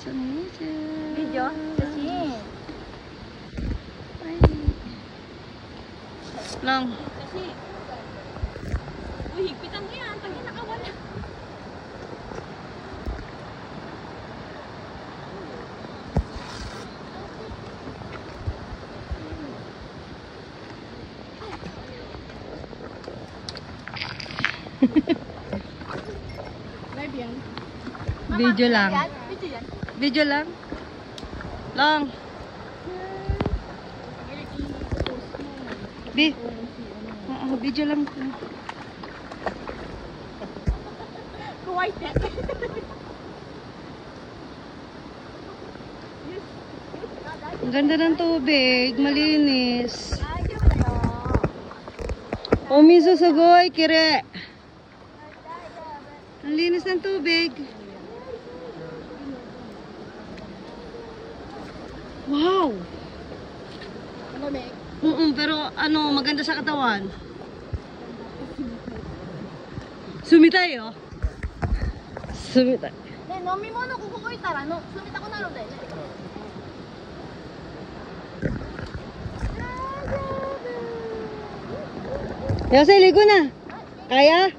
on YouTube. Video? Kasi. Long. Kasi. Uy, higpitan mo yan. Tangin nakawala. Live yan. Video lang. Video yan. Video lang. Long. Video lang. Kuwait yan. Ang ganda ng tubig. Malinis. Umiso sagoy, kire. Ang linis ng tubig. Wow! Pero ano, maganda sa katawan. Sumitay, oh. Sumitay. Ne, nomi mo no kukukoy tara no. Sumita ko na ro dai. Yose, ligo na. Kaya?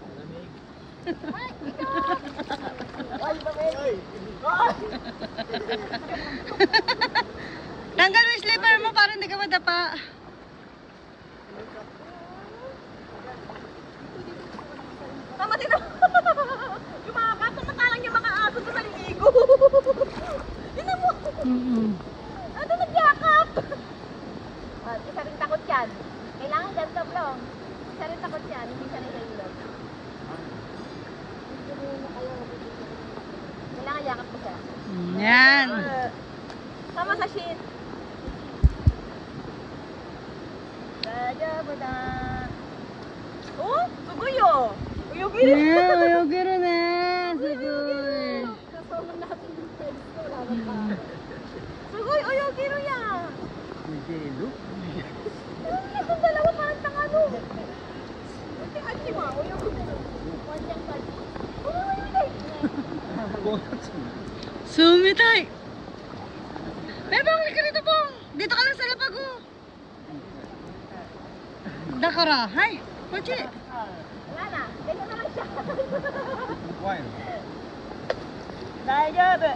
Tanggal mo yung slipper mo para hindi ka madapa. Tama din. Yung mga kaso matalang yung mga aso sa ligo. Tingnan mo. Ano nagyakap? Isa rin takot yan. Kailangan ganito blong. Isa rin takot yan. Hindi siya nililog. Kailangan yakap mo siya. Yan. Sama sa sheet. Dada-bada. Oh, suguyo. Uyog-iro. Yeah, uyog-iro na. Sugoy. Kasama natin yung friends ko. Wala pa. Sugoy, uyog-iro yan. Uyog-iro? Itong dalawa parang tangano. Ati mo, uyog-iro. Wadyang pali. Sumitay. Bebang, halika dito pong. Dito ka lang sa lapago. Dakara. Hay, kochi. Wala na. Dito na lang siya. Daijoubu.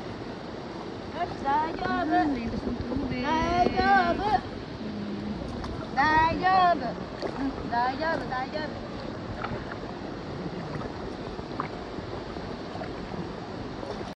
Daijoubu. Linis ng tubig. Daijoubu. Daijoubu. Daijoubu. Daijoubu.